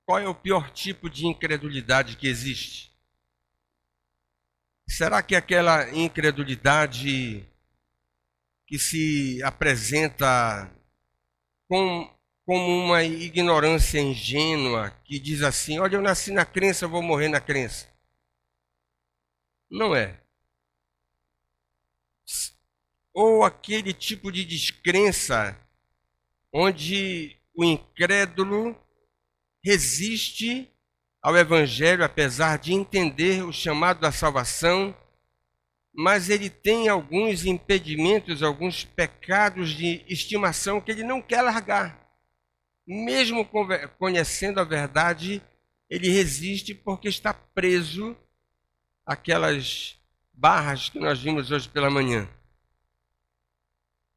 Qual é o pior tipo de incredulidade que existe? Será que aquela incredulidade que se apresenta com, como uma ignorância ingênua, que diz assim: olha, eu nasci na crença, eu vou morrer na crença? Não é. Ou aquele tipo de descrença onde o incrédulo resiste ao Evangelho, apesar de entender o chamado da salvação, mas ele tem alguns impedimentos, alguns pecados de estimação que ele não quer largar. Mesmo conhecendo a verdade, ele resiste porque está preso àquelas barras que nós vimos hoje pela manhã.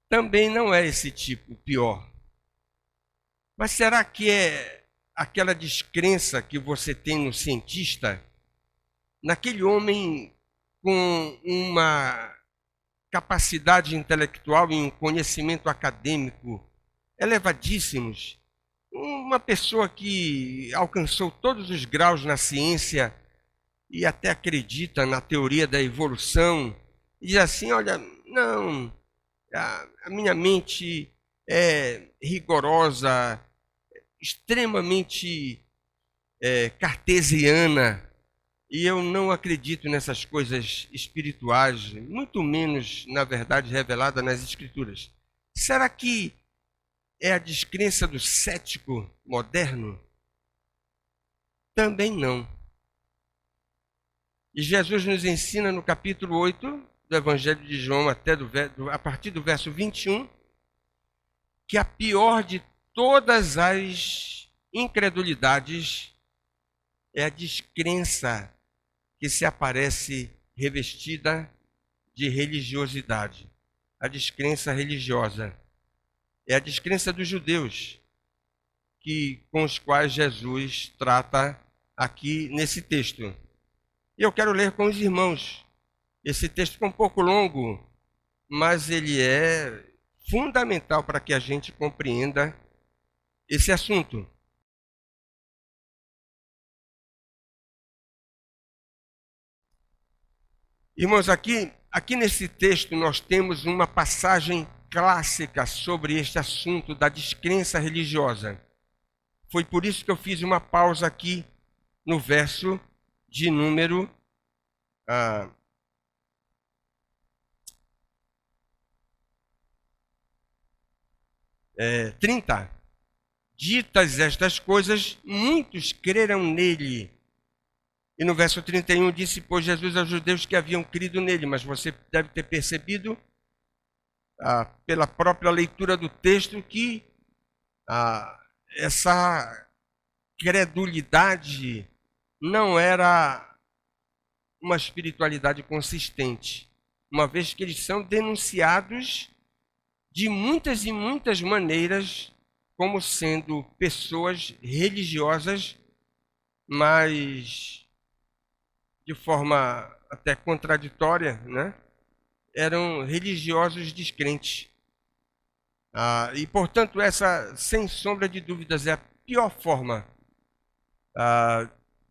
Também não é esse tipo pior. Mas será que é aquela descrença que você tem no cientista, naquele homem com uma capacidade intelectual e um conhecimento acadêmico elevadíssimos, uma pessoa que alcançou todos os graus na ciência e até acredita na teoria da evolução, e diz assim: olha, não, a minha mente é rigorosa, extremamente cartesiana, e eu não acredito nessas coisas espirituais, muito menos, na verdade, revelada nas Escrituras. Será que é a descrença do cético moderno? Também não. E Jesus nos ensina no capítulo 8 do Evangelho de João, a partir do verso 21, que a pior de todas as incredulidades é a descrença que se aparece revestida de religiosidade. A descrença religiosa é a descrença dos judeus, com os quais Jesus trata aqui nesse texto. E eu quero ler com os irmãos. Esse texto ficou um pouco longo, mas ele é fundamental para que a gente compreenda esse assunto. Irmãos, aqui nesse texto nós temos uma passagem clássica sobre este assunto da descrença religiosa. Foi por isso que eu fiz uma pausa aqui no verso de número 30. Ditas estas coisas, muitos creram nele. E no verso 31 disse: pois Jesus aos judeus que haviam crido nele. Mas você deve ter percebido, pela própria leitura do texto, que essa credulidade não era uma espiritualidade consistente, uma vez que eles são denunciados de muitas e muitas maneiras como sendo pessoas religiosas, mas de forma até contraditória, né? Eram religiosos descrentes. E, portanto, essa, sem sombra de dúvidas, é a pior forma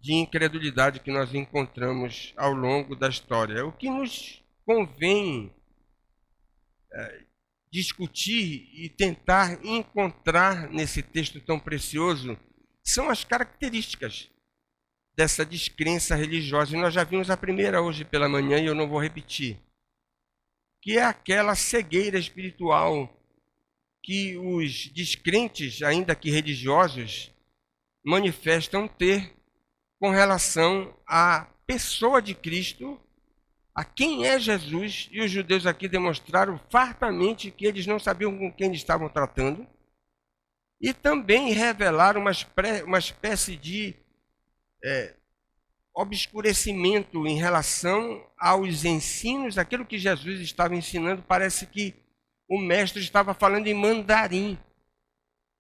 de incredulidade que nós encontramos ao longo da história. O que nos convém discutir e tentar encontrar nesse texto tão precioso são as características dessa descrença religiosa. E nós já vimos a primeira hoje pela manhã e eu não vou repetir, que é aquela cegueira espiritual que os descrentes, ainda que religiosos, manifestam ter com relação à pessoa de Cristo, a quem é Jesus, e os judeus aqui demonstraram fartamente que eles não sabiam com quem eles estavam tratando, e também revelaram uma espécie de obscurecimento em relação aos ensinos, aquilo que Jesus estava ensinando. Parece que o mestre estava falando em mandarim,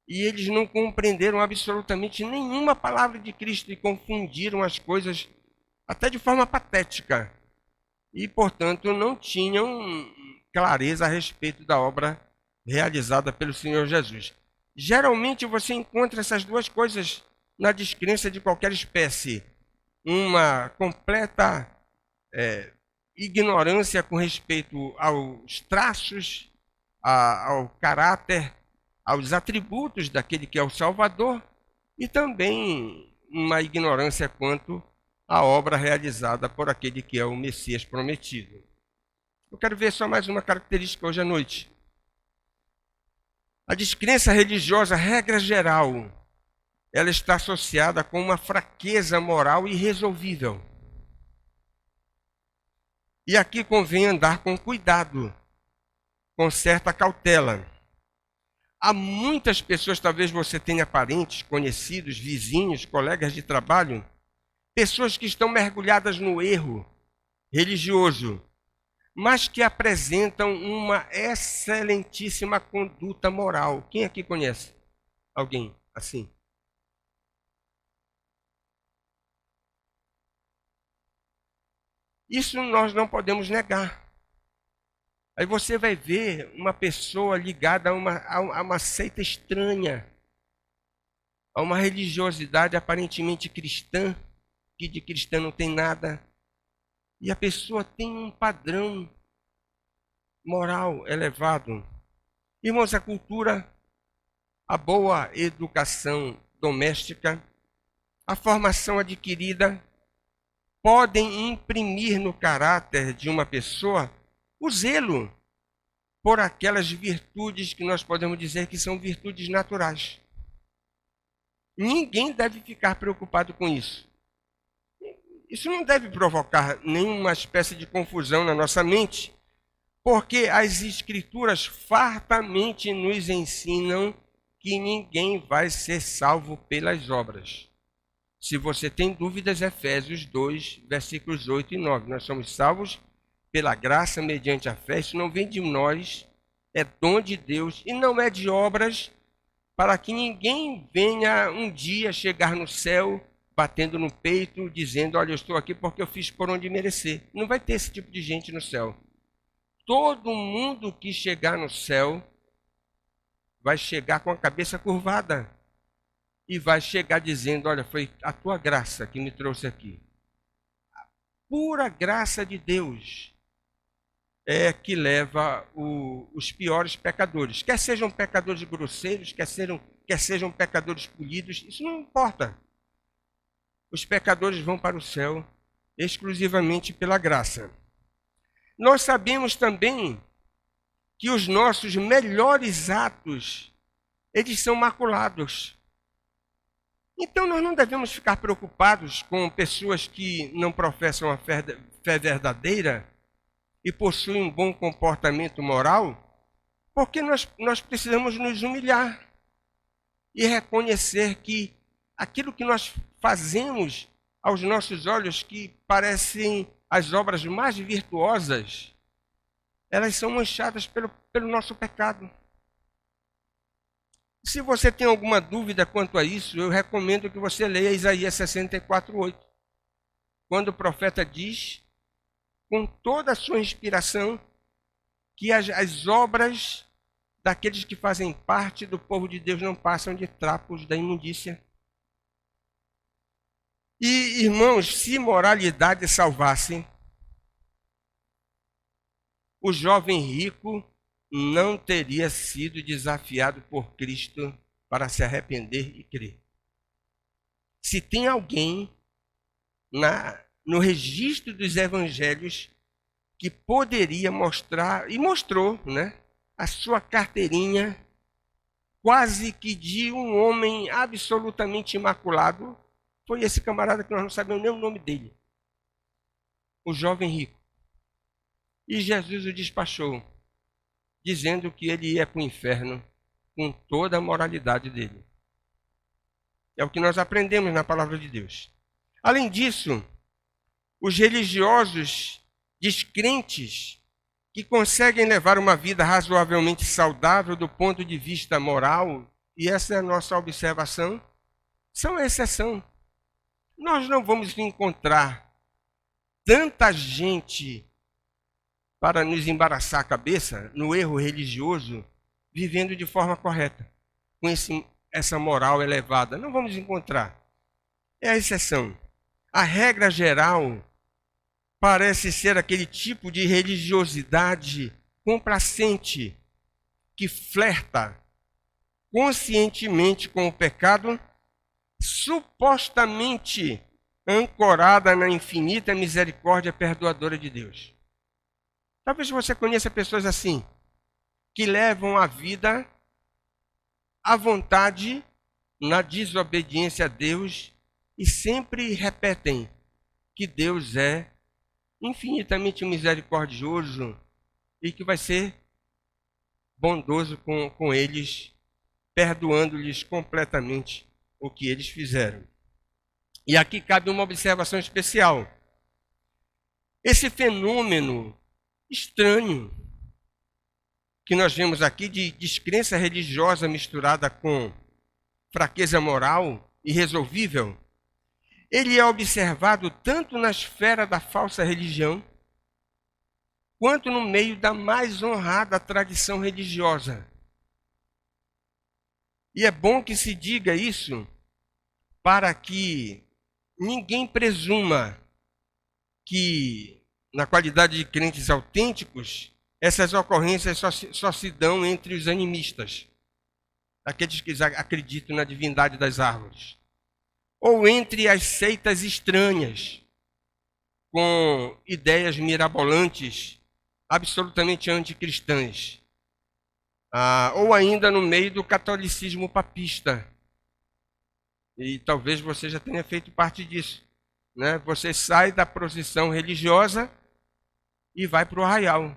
e eles não compreenderam absolutamente nenhuma palavra de Cristo e confundiram as coisas até de forma patética. E, portanto, não tinham clareza a respeito da obra realizada pelo Senhor Jesus. Geralmente você encontra essas duas coisas na descrença de qualquer espécie, uma completa ignorância com respeito aos traços, ao caráter, aos atributos daquele que é o Salvador, e também uma ignorância quanto à obra realizada por aquele que é o Messias prometido. Eu quero ver só mais uma característica hoje à noite. A descrença religiosa, regra geral, ela está associada com uma fraqueza moral irresolvível. E aqui convém andar com cuidado, com certa cautela. Há muitas pessoas, talvez você tenha parentes, conhecidos, vizinhos, colegas de trabalho, pessoas que estão mergulhadas no erro religioso, mas que apresentam uma excelentíssima conduta moral. Quem aqui conhece alguém assim? Isso nós não podemos negar. Aí você vai ver uma pessoa ligada a uma seita estranha, a uma religiosidade aparentemente cristã, que de cristã não tem nada. E a pessoa tem um padrão moral elevado. Irmãos, a cultura, a boa educação doméstica, a formação adquirida, podem imprimir no caráter de uma pessoa o zelo por aquelas virtudes que nós podemos dizer que são virtudes naturais. Ninguém deve ficar preocupado com isso. Isso não deve provocar nenhuma espécie de confusão na nossa mente, porque as Escrituras fartamente nos ensinam que ninguém vai ser salvo pelas obras. Se você tem dúvidas, Efésios 2, versículos 8 e 9. Nós somos salvos pela graça mediante a fé. Isso não vem de nós, é dom de Deus e não é de obras, para que ninguém venha um dia chegar no céu batendo no peito, dizendo, olha, eu estou aqui porque eu fiz por onde merecer. Não vai ter esse tipo de gente no céu. Todo mundo que chegar no céu vai chegar com a cabeça curvada e vai chegar dizendo, olha, foi a tua graça que me trouxe aqui. A pura graça de Deus é que leva os piores pecadores. Quer sejam pecadores grosseiros, quer sejam pecadores polidos, isso não importa. Os pecadores vão para o céu exclusivamente pela graça. Nós sabemos também que os nossos melhores atos, eles são maculados. Então nós não devemos ficar preocupados com pessoas que não professam a fé verdadeira e possuem um bom comportamento moral, porque nós precisamos nos humilhar e reconhecer que aquilo que nós fazemos aos nossos olhos, que parecem as obras mais virtuosas, elas são manchadas pelo nosso pecado. Se você tem alguma dúvida quanto a isso, eu recomendo que você leia Isaías 64:8, quando o profeta diz, com toda a sua inspiração, que as obras daqueles que fazem parte do povo de Deus não passam de trapos da imundícia. E, irmãos, se moralidade salvasse, o jovem rico não teria sido desafiado por Cristo para se arrepender e crer. Se tem alguém no registro dos evangelhos que poderia mostrar, e mostrou, né, a sua carteirinha quase que de um homem absolutamente imaculado, foi esse camarada que nós não sabemos nem o nome dele, o jovem rico. E Jesus o despachou, dizendo que ele ia para o inferno com toda a moralidade dele. É o que nós aprendemos na palavra de Deus. Além disso, os religiosos descrentes que conseguem levar uma vida razoavelmente saudável do ponto de vista moral, e essa é a nossa observação, são a exceção. Nós não vamos encontrar tanta gente para nos embaraçar a cabeça no erro religioso, vivendo de forma correta, com essa moral elevada. Não vamos encontrar. é a exceção. A regra geral parece ser aquele tipo de religiosidade complacente que flerta conscientemente com o pecado, supostamente ancorada na infinita misericórdia perdoadora de Deus. Talvez você conheça pessoas assim, que levam a vida à vontade na desobediência a Deus e sempre repetem que Deus é infinitamente misericordioso e que vai ser bondoso com eles, perdoando-lhes completamente o que eles fizeram. E aqui cabe uma observação especial. Esse fenômeno estranho que nós vemos aqui de descrença religiosa misturada com fraqueza moral irresolvível, ele é observado tanto na esfera da falsa religião, quanto no meio da mais honrada tradição religiosa. E é bom que se diga isso para que ninguém presuma que, na qualidade de crentes autênticos, essas ocorrências só se dão entre os animistas, aqueles que acreditam na divindade das árvores, ou entre as seitas estranhas, com ideias mirabolantes, absolutamente anticristãs, ou ainda no meio do catolicismo papista. E talvez você já tenha feito parte disso, né? Você sai da procissão religiosa e vai para o arraial.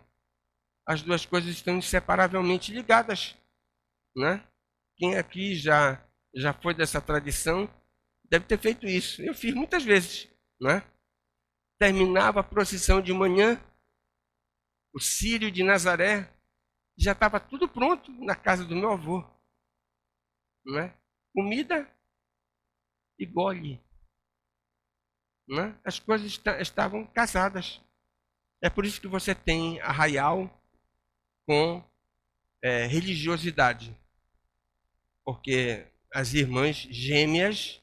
As duas coisas estão inseparavelmente ligadas, né? Quem aqui já foi dessa tradição deve ter feito isso. Eu fiz muitas vezes, né? Terminava a procissão de manhã, o Círio de Nazaré, já estava tudo pronto na casa do meu avô, né? Comida e gole, né? As coisas estavam casadas. É por isso que você tem arraial com religiosidade, porque as irmãs gêmeas,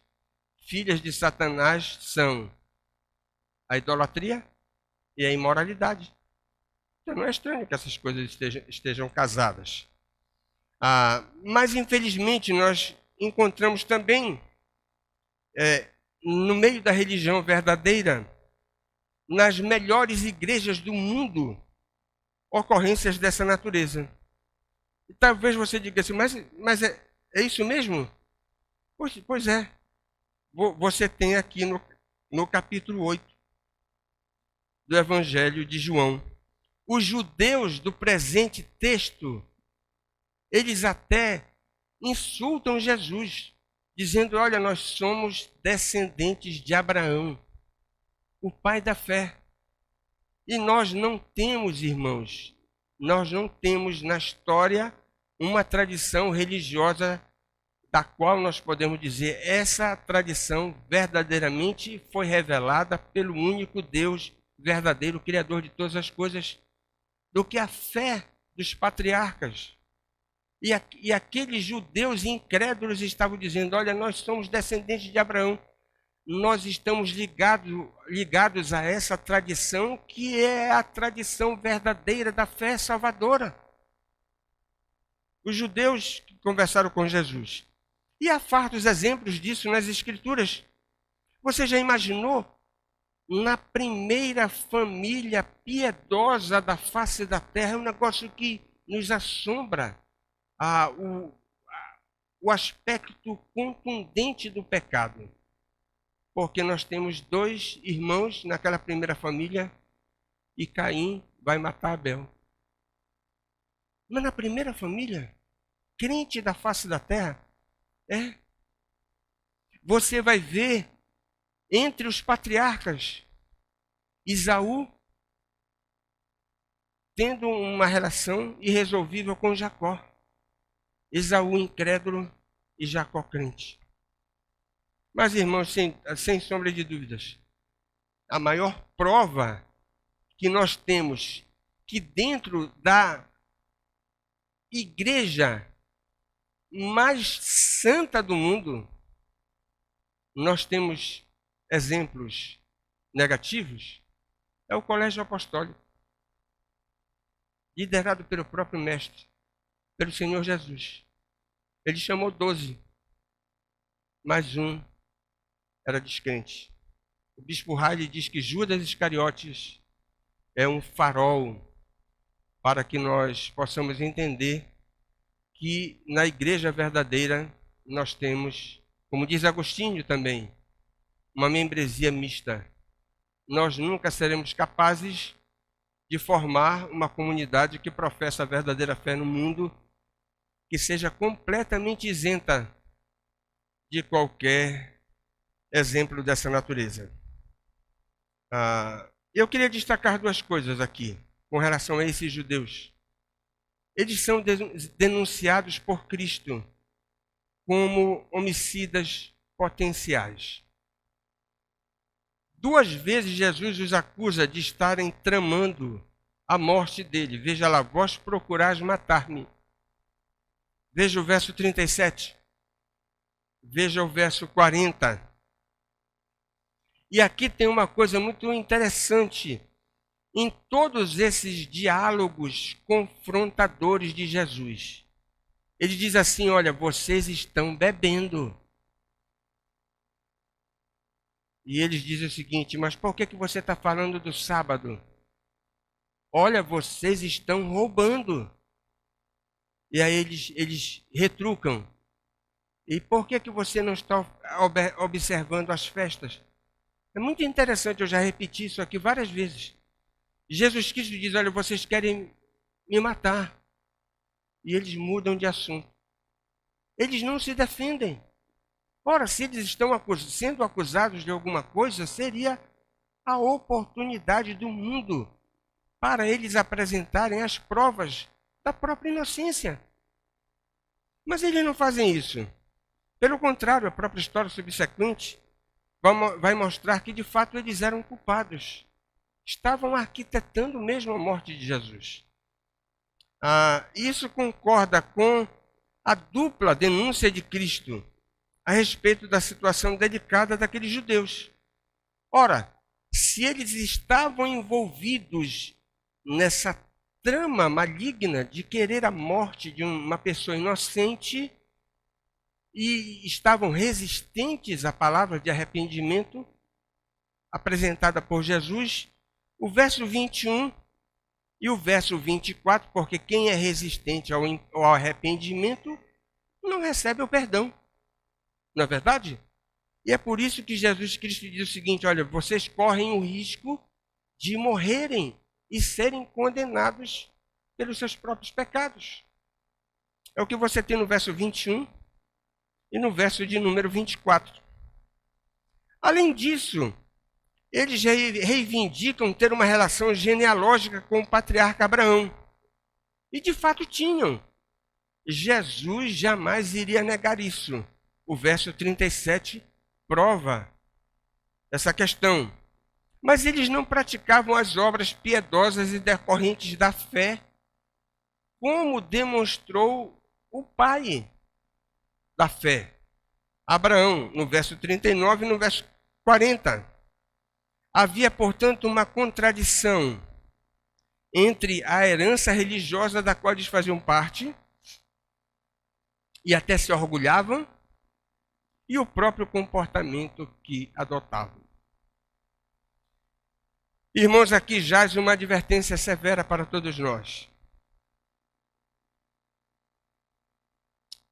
filhas de Satanás, são a idolatria e a imoralidade. Então não é estranho que essas coisas estejam casadas. Mas infelizmente nós encontramos também no meio da religião verdadeira, nas melhores igrejas do mundo, ocorrências dessa natureza. E talvez você diga assim, mas é isso mesmo? Pois é. Você tem aqui no capítulo 8 do Evangelho de João. Os judeus do presente texto, eles até insultam Jesus, dizendo, olha, nós somos descendentes de Abraão, o pai da fé. E nós não temos, irmãos, nós não temos na história uma tradição religiosa da qual nós podemos dizer essa tradição verdadeiramente foi revelada pelo único Deus verdadeiro, Criador de todas as coisas, do que a fé dos patriarcas. E aqueles judeus incrédulos estavam dizendo, olha, nós somos descendentes de Abraão, nós estamos ligados a essa tradição que é a tradição verdadeira da fé salvadora. Os judeus que conversaram com Jesus. E há fartos exemplos disso nas Escrituras. Você já imaginou? Na primeira família piedosa da face da terra, é um negócio que nos assombra. O aspecto contundente do pecado. Porque nós temos 2 irmãos naquela primeira família e Caim vai matar Abel. Mas na primeira família, crente da face da terra, você vai ver entre os patriarcas Esaú tendo uma relação irresolvível com Jacó. Esaú incrédulo e Jacó crente. Mas, irmãos, sem sombra de dúvidas, a maior prova que nós temos que dentro da igreja mais santa do mundo, nós temos exemplos negativos, é o colégio apostólico, liderado pelo próprio Mestre, pelo Senhor Jesus. Ele chamou 12, mas um era descrente. O bispo Riley diz que Judas Iscariotes é um farol para que nós possamos entender que na igreja verdadeira nós temos, como diz Agostinho também, uma membresia mista. Nós nunca seremos capazes de formar uma comunidade que professa a verdadeira fé no mundo, que seja completamente isenta de qualquer exemplo dessa natureza. Eu queria destacar duas coisas aqui com relação a esses judeus. Eles são denunciados por Cristo como homicidas potenciais. 2 vezes Jesus os acusa de estarem tramando a morte dele. Veja lá, vós procurais matar-me. Veja o verso 37. Veja o verso 40. E aqui tem uma coisa muito interessante. Em todos esses diálogos confrontadores de Jesus, ele diz assim: olha, vocês estão bebendo. E eles dizem o seguinte: mas por que você está falando do sábado? Olha, vocês estão roubando. E aí eles retrucam: e por que você não está observando as festas? É muito interessante, eu já repeti isso aqui várias vezes. Jesus Cristo diz: olha, vocês querem me matar. E eles mudam de assunto. Eles não se defendem. Ora, se eles estão sendo acusados de alguma coisa, seria a oportunidade do mundo para eles apresentarem as provas da própria inocência. Mas eles não fazem isso. Pelo contrário, a própria história subsequente vai mostrar que, de fato, eles eram culpados. Estavam arquitetando mesmo a morte de Jesus. Isso concorda com a dupla denúncia de Cristo a respeito da situação delicada daqueles judeus. Ora, se eles estavam envolvidos nessa trama maligna de querer a morte de uma pessoa inocente e estavam resistentes à palavra de arrependimento apresentada por Jesus, o verso 21 e o verso 24, porque quem é resistente ao arrependimento não recebe o perdão. Não é verdade? E é por isso que Jesus Cristo diz o seguinte: olha, vocês correm o risco de morrerem e serem condenados pelos seus próprios pecados. É o que você tem no verso 21 e no verso de número 24. Além disso, eles reivindicam ter uma relação genealógica com o patriarca Abraão. E de fato tinham. Jesus jamais iria negar isso. O verso 37 prova essa questão. Mas eles não praticavam as obras piedosas e decorrentes da fé, como demonstrou o pai da fé, Abraão, no verso 39 e no verso 40. Havia, portanto, uma contradição entre a herança religiosa da qual eles faziam parte e até se orgulhavam, e o próprio comportamento que adotavam. Irmãos, aqui jaz uma advertência severa para todos nós.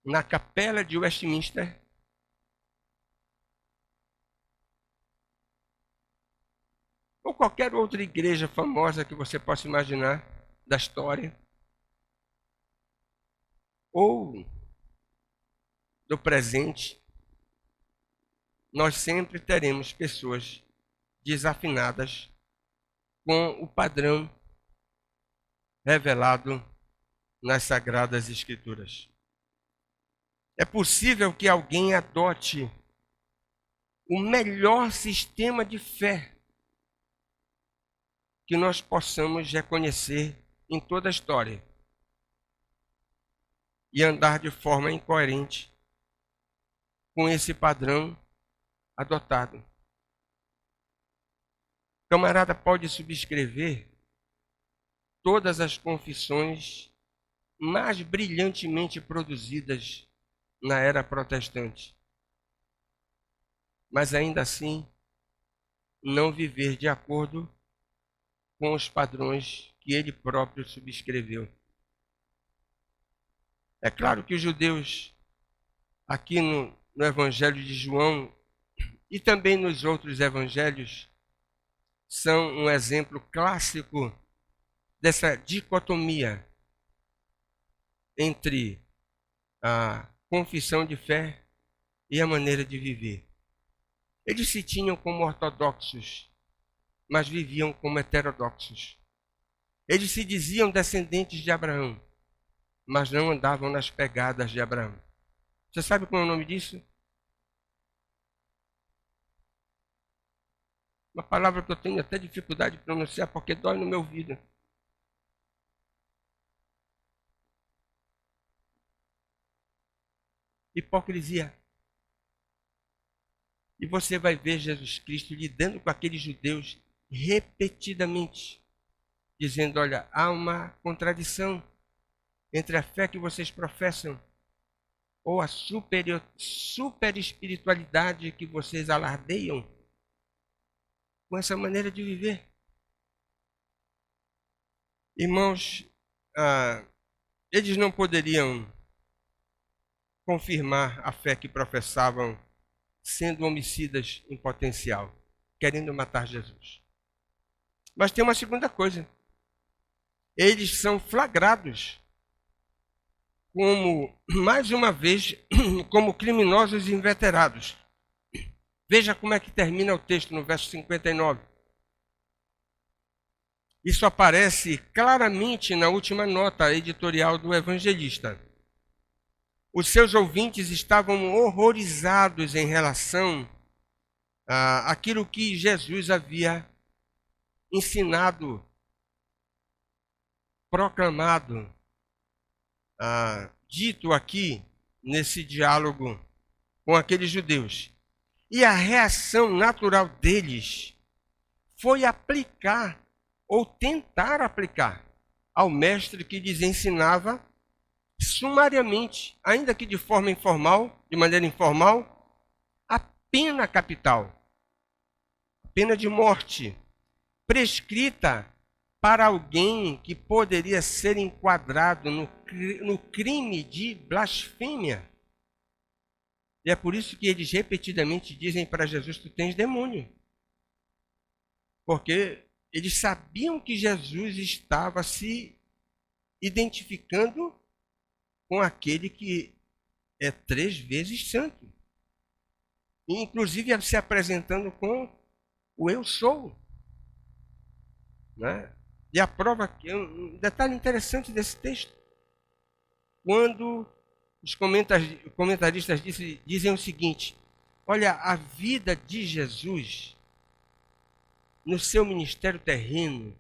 Na capela de Westminster, ou qualquer outra igreja famosa que você possa imaginar da história, ou do presente, nós sempre teremos pessoas desafinadas com o padrão revelado nas Sagradas Escrituras. É possível que alguém adote o melhor sistema de fé que nós possamos reconhecer em toda a história e andar de forma incoerente com esse padrão adotado. O camarada pode subscrever todas as confissões mais brilhantemente produzidas na era protestante, mas ainda assim não viver de acordo com os padrões que ele próprio subscreveu. É claro que os judeus, aqui no Evangelho de João e também nos outros evangelhos, são um exemplo clássico dessa dicotomia entre a confissão de fé e a maneira de viver. Eles se tinham como ortodoxos, mas viviam como heterodoxos. Eles se diziam descendentes de Abraão, mas não andavam nas pegadas de Abraão. Você sabe qual é o nome disso? Uma palavra que eu tenho até dificuldade de pronunciar porque dói no meu ouvido. Hipocrisia. E você vai ver Jesus Cristo lidando com aqueles judeus repetidamente, dizendo: olha, há uma contradição entre a fé que vocês professam ou a super espiritualidade que vocês alardeiam com essa maneira de viver. Irmãos, eles não poderiam confirmar a fé que professavam sendo homicidas em potencial, querendo matar Jesus. Mas tem uma segunda coisa. Eles são flagrados como, mais uma vez, como criminosos inveterados. Veja como é que termina o texto no verso 59. Isso aparece claramente na última nota editorial do evangelista. Os seus ouvintes estavam horrorizados em relação àquilo que Jesus havia ensinado, proclamado, dito aqui nesse diálogo com aqueles judeus. E a reação natural deles foi aplicar ou tentar aplicar ao mestre que lhes ensinava sumariamente, ainda que de forma informal, de maneira informal, a pena capital, a pena de morte, prescrita para alguém que poderia ser enquadrado no crime de blasfêmia. E é por isso que eles repetidamente dizem para Jesus: tu tens demônio. Porque eles sabiam que Jesus estava se identificando com aquele que é 3 vezes santo. E, inclusive, se apresentando com o eu sou. Né? E a prova, um detalhe interessante desse texto, quando os comentaristas dizem o seguinte: olha, a vida de Jesus no seu ministério terreno,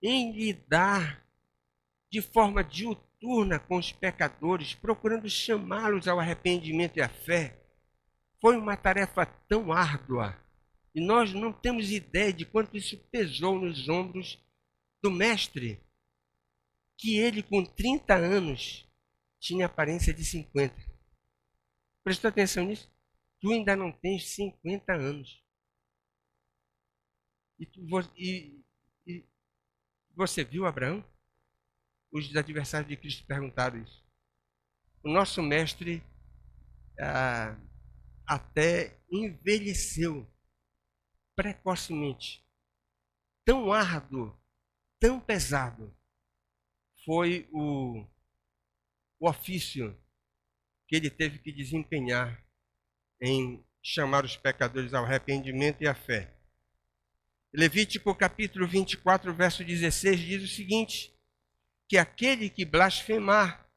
em lidar de forma diuturna com os pecadores, procurando chamá-los ao arrependimento e à fé, foi uma tarefa tão árdua, e nós não temos ideia de quanto isso pesou nos ombros do mestre, que ele com 30 anos tinha aparência de 50. Prestou atenção nisso? Tu ainda não tens 50 anos. E você viu Abraão? Os adversários de Cristo perguntaram isso. O nosso mestre até envelheceu precocemente. Tão árduo, tão pesado foi o ofício que ele teve que desempenhar em chamar os pecadores ao arrependimento e à fé. Levítico capítulo 24, verso 16 diz o seguinte: que aquele que blasfemar,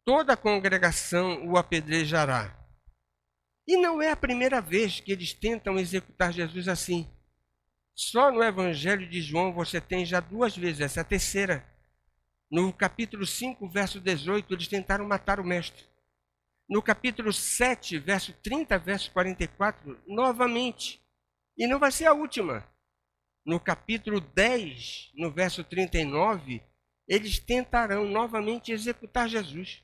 toda a congregação o apedrejará. E não é a primeira vez que eles tentam executar Jesus assim. Só no Evangelho de João você tem já 2 vezes, essa é a terceira. No capítulo 5, verso 18, eles tentaram matar o mestre. No capítulo 7, verso 30, verso 44, novamente. E não vai ser a última. No capítulo 10, no verso 39, eles tentarão novamente executar Jesus.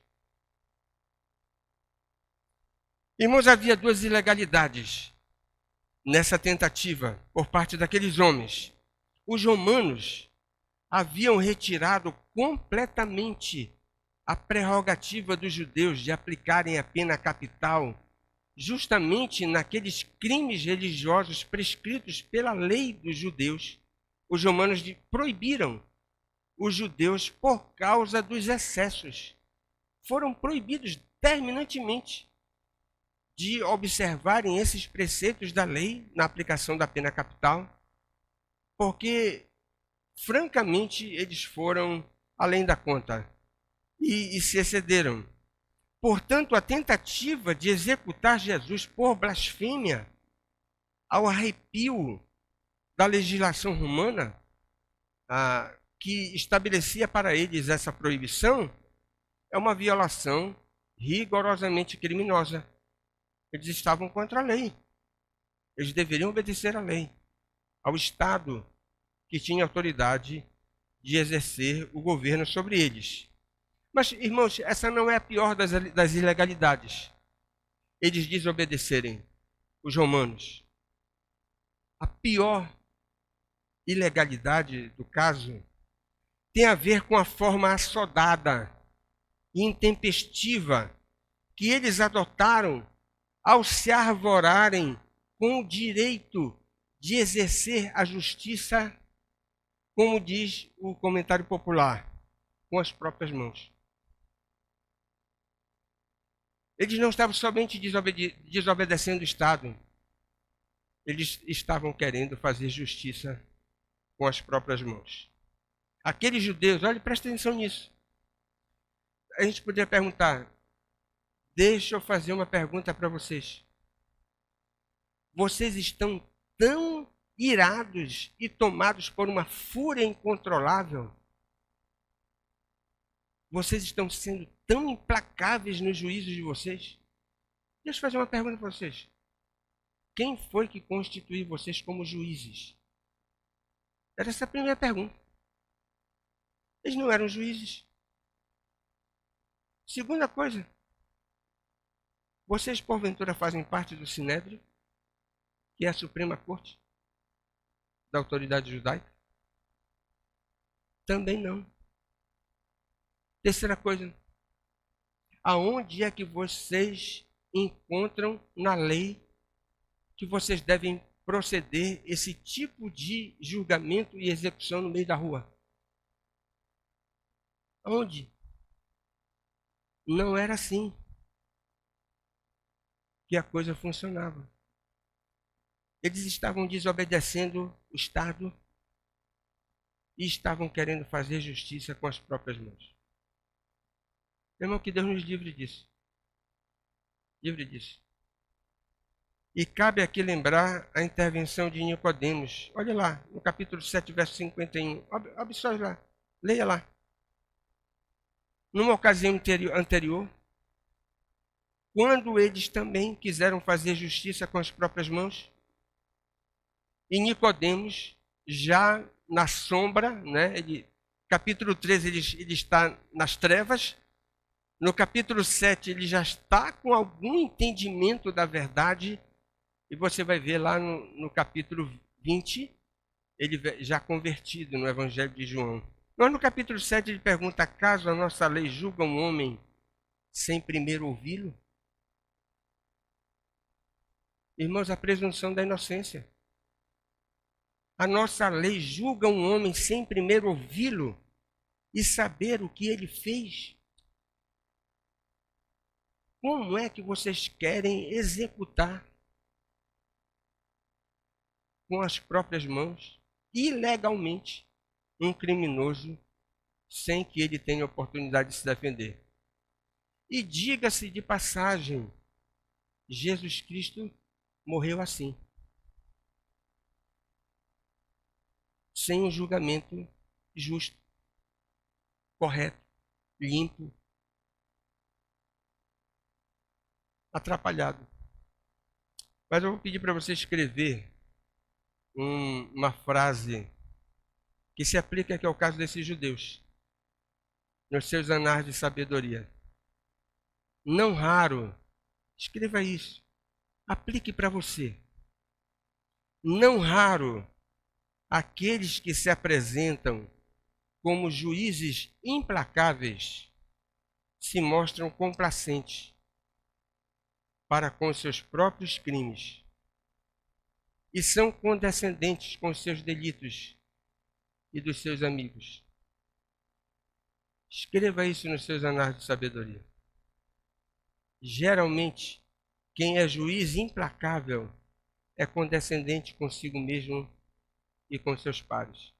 Irmãos, havia duas ilegalidades nessa tentativa por parte daqueles homens. Os romanos haviam retirado completamente a prerrogativa dos judeus de aplicarem a pena capital justamente naqueles crimes religiosos prescritos pela lei dos judeus. Os romanos proibiram os judeus por causa dos excessos. Foram proibidos terminantemente de observarem esses preceitos da lei na aplicação da pena capital, porque, francamente, eles foram além da conta e se excederam. Portanto, a tentativa de executar Jesus por blasfêmia, ao arrepio da legislação romana, que estabelecia para eles essa proibição, é uma violação rigorosamente criminosa. Eles estavam contra a lei. Eles deveriam obedecer à lei, ao Estado que tinha autoridade de exercer o governo sobre eles. Mas, irmãos, essa não é a pior das ilegalidades. Eles desobedecerem, os romanos. A pior ilegalidade do caso tem a ver com a forma assodada e intempestiva que eles adotaram ao se arvorarem com o direito de exercer a justiça, como diz o comentário popular, com as próprias mãos. Eles não estavam somente desobedecendo o Estado, eles estavam querendo fazer justiça com as próprias mãos. Aqueles judeus, olha, presta atenção nisso. A gente poderia perguntar, deixa eu fazer uma pergunta para vocês. Vocês estão tão irados e tomados por uma fúria incontrolável? Vocês estão sendo tão implacáveis nos juízos de vocês? Deixa eu fazer uma pergunta para vocês. Quem foi que constituiu vocês como juízes? Era essa a primeira pergunta. Eles não eram juízes. Segunda coisa, vocês porventura fazem parte do Sinédrio, que é a Suprema Corte da autoridade judaica? Também não. Terceira coisa, aonde é que vocês encontram na lei que vocês devem proceder esse tipo de julgamento e execução no meio da rua? Aonde? Não era assim que a coisa funcionava. Eles estavam desobedecendo o Estado e estavam querendo fazer justiça com as próprias mãos. Irmão, que Deus nos livre disso. Livre disso. E cabe aqui lembrar a intervenção de Nicodemos. Olha lá, no capítulo 7, verso 51. Observe lá. Leia lá. Numa ocasião anterior, quando eles também quiseram fazer justiça com as próprias mãos, e Nicodemos, já na sombra, né? Capítulo 13 ele está nas trevas, no capítulo 7 ele já está com algum entendimento da verdade, e você vai ver lá no capítulo 20, ele já convertido no Evangelho de João. Mas no capítulo 7 ele pergunta, acaso a nossa lei julga um homem sem primeiro ouvi-lo? Irmãos, a presunção da inocência. A nossa lei julga um homem sem primeiro ouvi-lo e saber o que ele fez. Como é que vocês querem executar com as próprias mãos, ilegalmente, um criminoso sem que ele tenha oportunidade de se defender? E diga-se de passagem, Jesus Cristo morreu assim, sem um julgamento justo, correto, limpo. atrapalhado. Mas eu vou pedir para você escrever uma frase que se aplica aqui ao caso desses judeus, nos seus anais de sabedoria. Não raro, escreva isso, aplique para você. Não raro, aqueles que se apresentam como juízes implacáveis se mostram complacentes para com seus próprios crimes e são condescendentes com seus delitos e dos seus amigos. Escreva isso nos seus anais de sabedoria. Geralmente, quem é juiz implacável é condescendente consigo mesmo e com seus pares.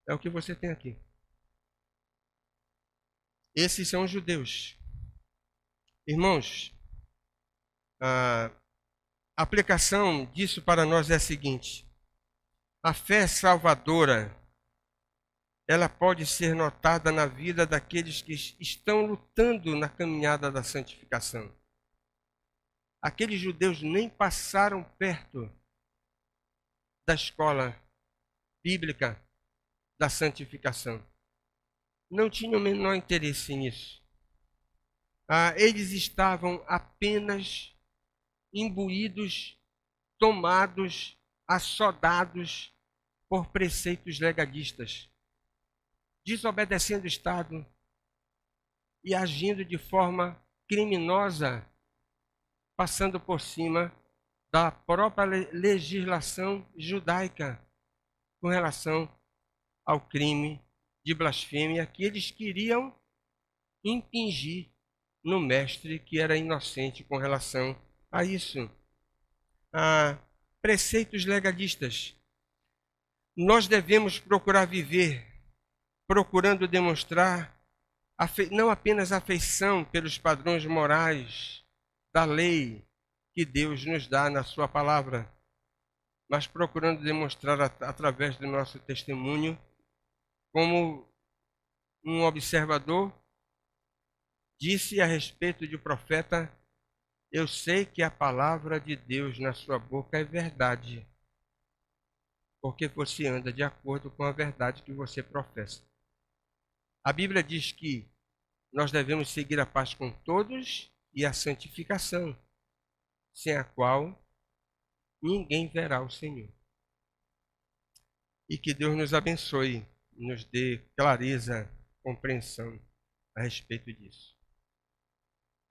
É o que você tem aqui. Esses são os judeus. Irmãos, a aplicação disso para nós é a seguinte: a fé salvadora, ela pode ser notada na vida daqueles que estão lutando na caminhada da santificação. Aqueles judeus nem passaram perto da escola bíblica da santificação. Não tinham o menor interesse nisso. Eles estavam apenas imbuídos, tomados, assodados por preceitos legalistas, desobedecendo o Estado e agindo de forma criminosa, passando por cima da própria legislação judaica com relação ao crime de blasfêmia que eles queriam impingir no mestre que era inocente com relação a isso. Preceitos legalistas. Nós devemos procurar viver procurando demonstrar não apenas afeição pelos padrões morais da lei que Deus nos dá na sua palavra, mas procurando demonstrar através do nosso testemunho, como um observador disse a respeito do profeta: eu sei que a palavra de Deus na sua boca é verdade, porque você anda de acordo com a verdade que você professa. A Bíblia diz que nós devemos seguir a paz com todos e a santificação, sem a qual ninguém verá o Senhor. E que Deus nos abençoe, nos dê clareza, compreensão a respeito disso.